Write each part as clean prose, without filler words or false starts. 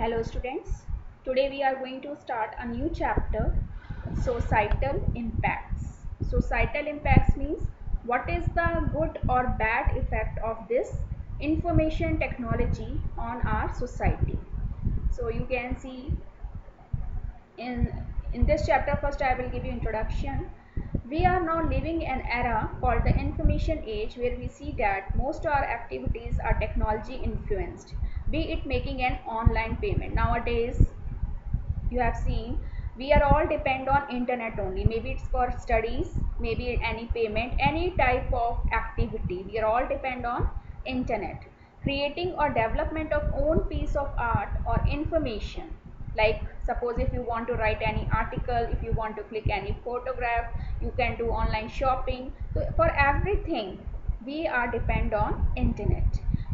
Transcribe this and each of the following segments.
Hello students, today we are going to start a new chapter, societal impacts. Societal impacts means what is the good or bad effect of this information technology on our society. So you can see in this chapter, first I will give you introduction. We are now living an era called the information age, where we see that most of our activities are technology influenced, be it making an online payment. Nowadays you have seen we are all depend on internet only, maybe it's for studies, maybe any payment, any type of activity, we are all depend on internet. Creating or development of own piece of art or information, like suppose if you want to write any article, if you want to click any photograph, you can do online shopping. So for everything we are depend on internet.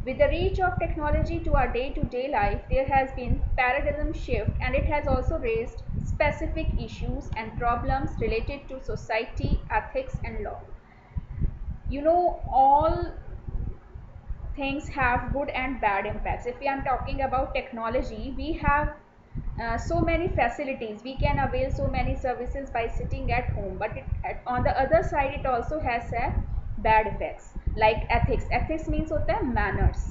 With the reach of technology to our day-to-day life, there has been paradigm shift, and it has also raised specific issues and problems related to society, ethics and law. You know, all things have good and bad impacts. If we are talking about technology, we have so many facilities, we can avail so many services by sitting at home, but on the other side it also has bad effects like ethics. Ethics means hota hai manners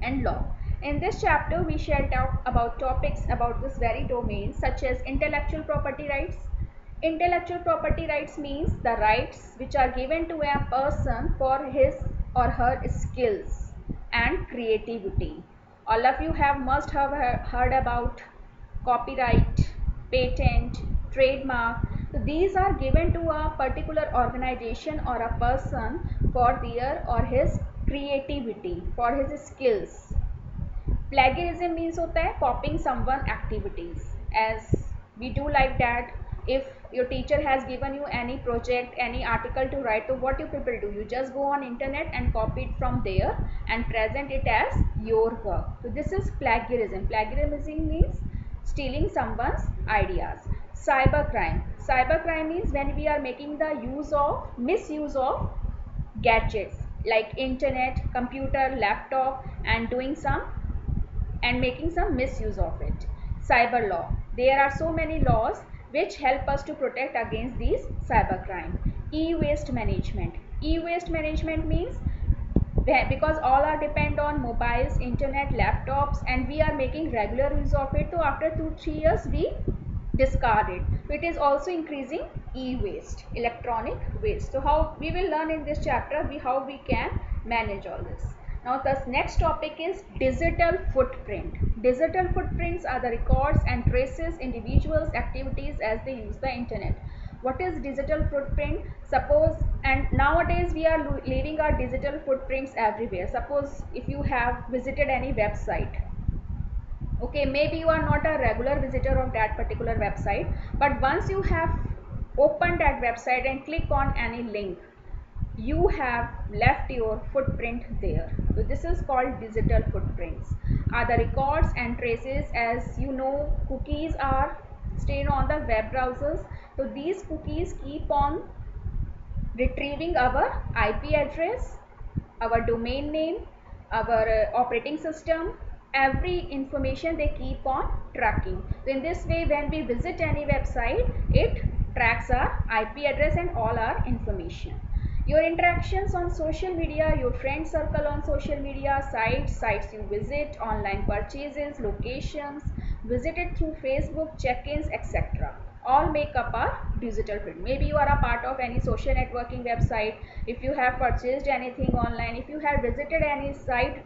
and law. In this chapter, we shall talk about topics about this very domain, such as intellectual property rights. Intellectual property rights means the rights which are given to a person for his or her skills and creativity. All of you have must have heard about copyright, patent, trademark. So these are given to a particular organization or a person for their or his creativity, for his skills. Plagiarism means hota hai copying someone activities, as we do like that. If your teacher has given you any project, any article to write, so what you people do, you just go on internet and copy it from there and present it as your work. So this is plagiarism. Plagiarism means stealing someone's ideas. Cybercrime. Cybercrime means when we are making the misuse of gadgets like internet, computer, laptop, and doing some and making some misuse of it. Cyber law. There are so many laws which help us to protect against these cybercrime. E-waste management. E-waste management means because all are depend on mobiles, internet, laptops, and we are making regular use of it, so after 2-3 years we discard it. So it is also increasing e-waste, electronic waste. So how we will learn in this chapter, how we can manage all this. Now the next topic is digital footprint. Digital footprints are the records and traces individuals' activities as they use the internet. What is digital footprint? Suppose, and nowadays we are leaving our digital footprints everywhere. Suppose if you have visited any website, okay, maybe you are not a regular visitor of that particular website, but once you have opened that website and click on any link, you have left your footprint there. So this is called digital footprints, are the records and traces. As you know, cookies are staying on the web browsers, so these cookies keep on retrieving our IP address, our domain name, our operating system, every information they keep on tracking. So in this way, when we visit any website, it tracks our IP address and all our information. Your interactions on social media, your friend circle on social media, sites you visit, online purchases, locations visited through Facebook, check-ins, etc. all make up a digital print. Maybe you are a part of any social networking website, if you have purchased anything online, if you have visited any site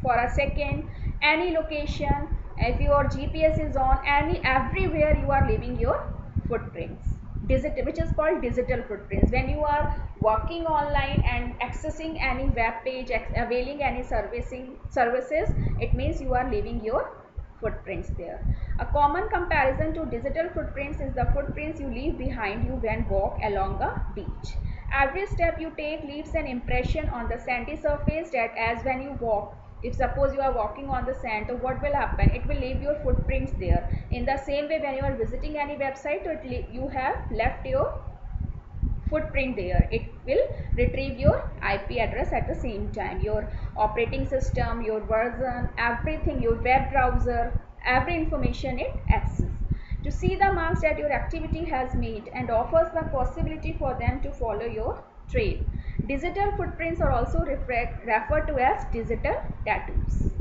for a second, any location, if your GPS is on, everywhere you are leaving your footprints, digital, which is called digital footprints. When you are working online and accessing any web page, availing any services, it means you are leaving your footprints there. A common comparison to digital footprints is the footprints you leave behind you when walk along a beach. Every step you take leaves an impression on the sandy surface, that as when you walk, if suppose you are walking on the sand, so what will happen? It will leave your footprints there. In the same way, when you are visiting any website, so you have left your footprint there. It will retrieve your IP address at the same time, your operating system, your version, everything, your web browser, every information it accesses to see the marks that your activity has made and offers the possibility for them to follow your trail. Digital footprints are also referred to as digital tattoos.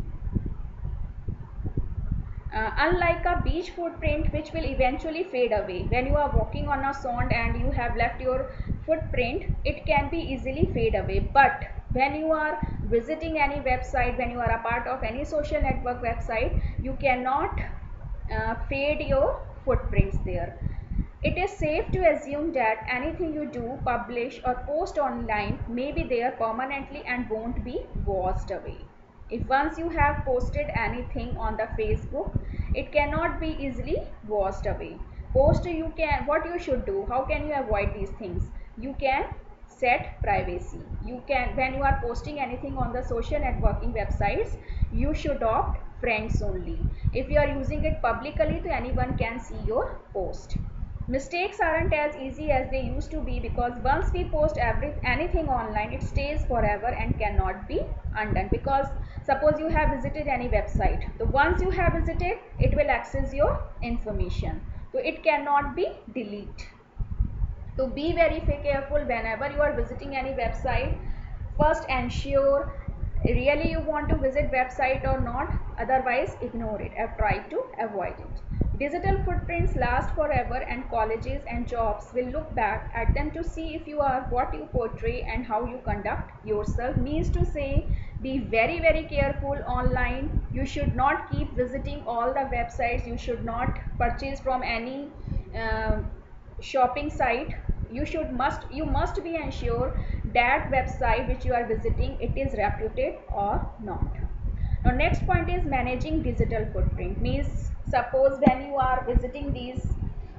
Unlike a beach footprint which will eventually fade away, when you are walking on a sand and you have left your footprint, it can be easily fade away. But when you are visiting any website, when you are a part of any social network website, you cannot fade your footprints there. It is safe to assume that anything you do, publish or post online may be there permanently and won't be washed away. If once you have posted anything on the Facebook, it cannot be easily washed away. Post you can, what you should do, how can you avoid these things? You can set privacy. You can, when you are posting anything on the social networking websites, you should opt friends only. If you are using it publicly, so anyone can see your post. Mistakes aren't as easy as they used to be because once we post anything online, it stays forever and cannot be undone. Because suppose you have visited any website, so once you have visited, it will access your information, so it cannot be deleted. So be very careful whenever you are visiting any website. First ensure really you want to visit website or not, otherwise ignore it or try to avoid it. Digital footprints last forever and colleges and jobs will look back at them to see if you are what you portray and how you conduct yourself. Means to say, be very careful online. You should not keep visiting all the websites. You should not purchase from any shopping site. You must be ensure that website which you are visiting, it is reputed or not. Now next point is managing digital footprint. Means suppose when you are visiting these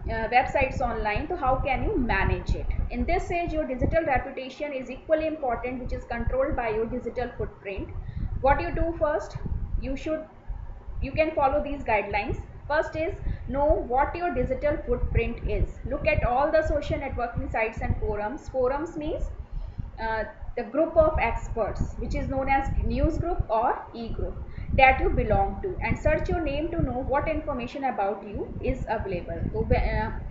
websites online, so how can you manage it? In this stage, your digital reputation is equally important, which is controlled by your digital footprint. What you do first, you can follow these guidelines. First is know what your digital footprint is. Look at all the social networking sites and forums. Forums means uh, the group of experts which is known as news group or e-group that you belong to, and search your name to know what information about you is available. So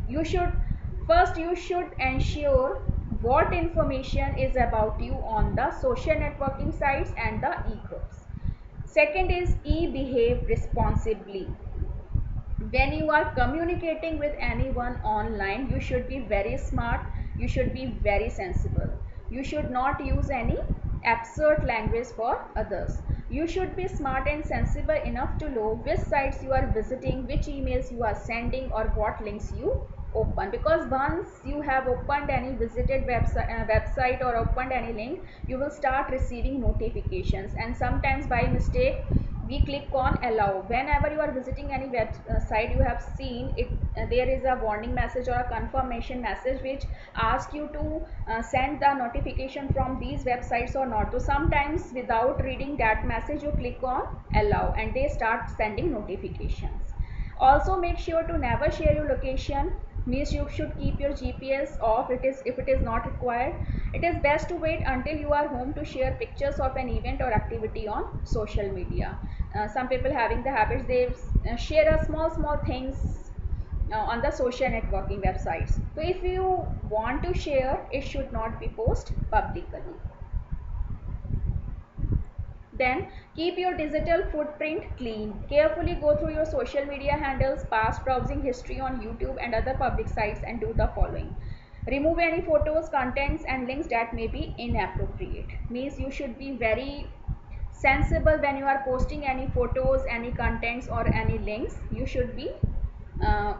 you should ensure what information is about you on the social networking sites and the e-groups. Second is behave responsibly. When you are communicating with anyone online, you should be very smart, you should be very sensible. You should not use any absurd language for others. You should be smart and sensible enough to know which sites you are visiting, which emails you are sending, or what links you open. Because once you have opened any visited website or opened any link, you will start receiving notifications, and sometimes by mistake we click on allow. Whenever you are visiting any website, you have seen it, there is a warning message or a confirmation message which asks you to send the notification from these websites or not. So sometimes without reading that message, you click on allow and they start sending notifications. Also make sure to never share your location. Means you should keep your GPS off. If it is not required, it is best to wait until you are home to share pictures of an event or activity on social media. Some people having the habits, they share a small things on the social networking websites. So if you want to share, it should not be posted publicly. Then keep your digital footprint clean. Carefully go through your social media handles, past browsing history on YouTube and other public sites, and do the following. Remove any photos, contents and links that may be inappropriate. Means you should be very sensible when you are posting any photos, any contents or any links. You should be uh,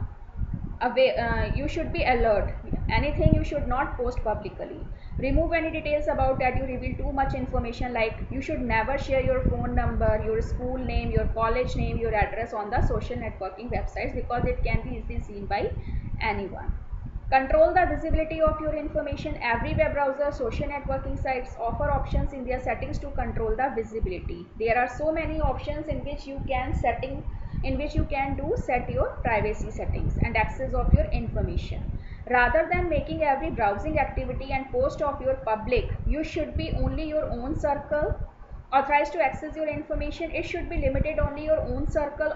you should be alert. Anything you should not post publicly. Remove any details about that you reveal too much information, like you should never share your phone number, your school name, your college name, your address on the social networking websites, because it can be easily seen by anyone. Control the visibility of your information. Every web browser, social networking sites offer options in their settings to control the visibility. There are so many options in which you can set your privacy settings and access of your information. Rather than making every browsing activity and post of your public, you should be only your own circle authorized to access your information. It should be limited only your own circle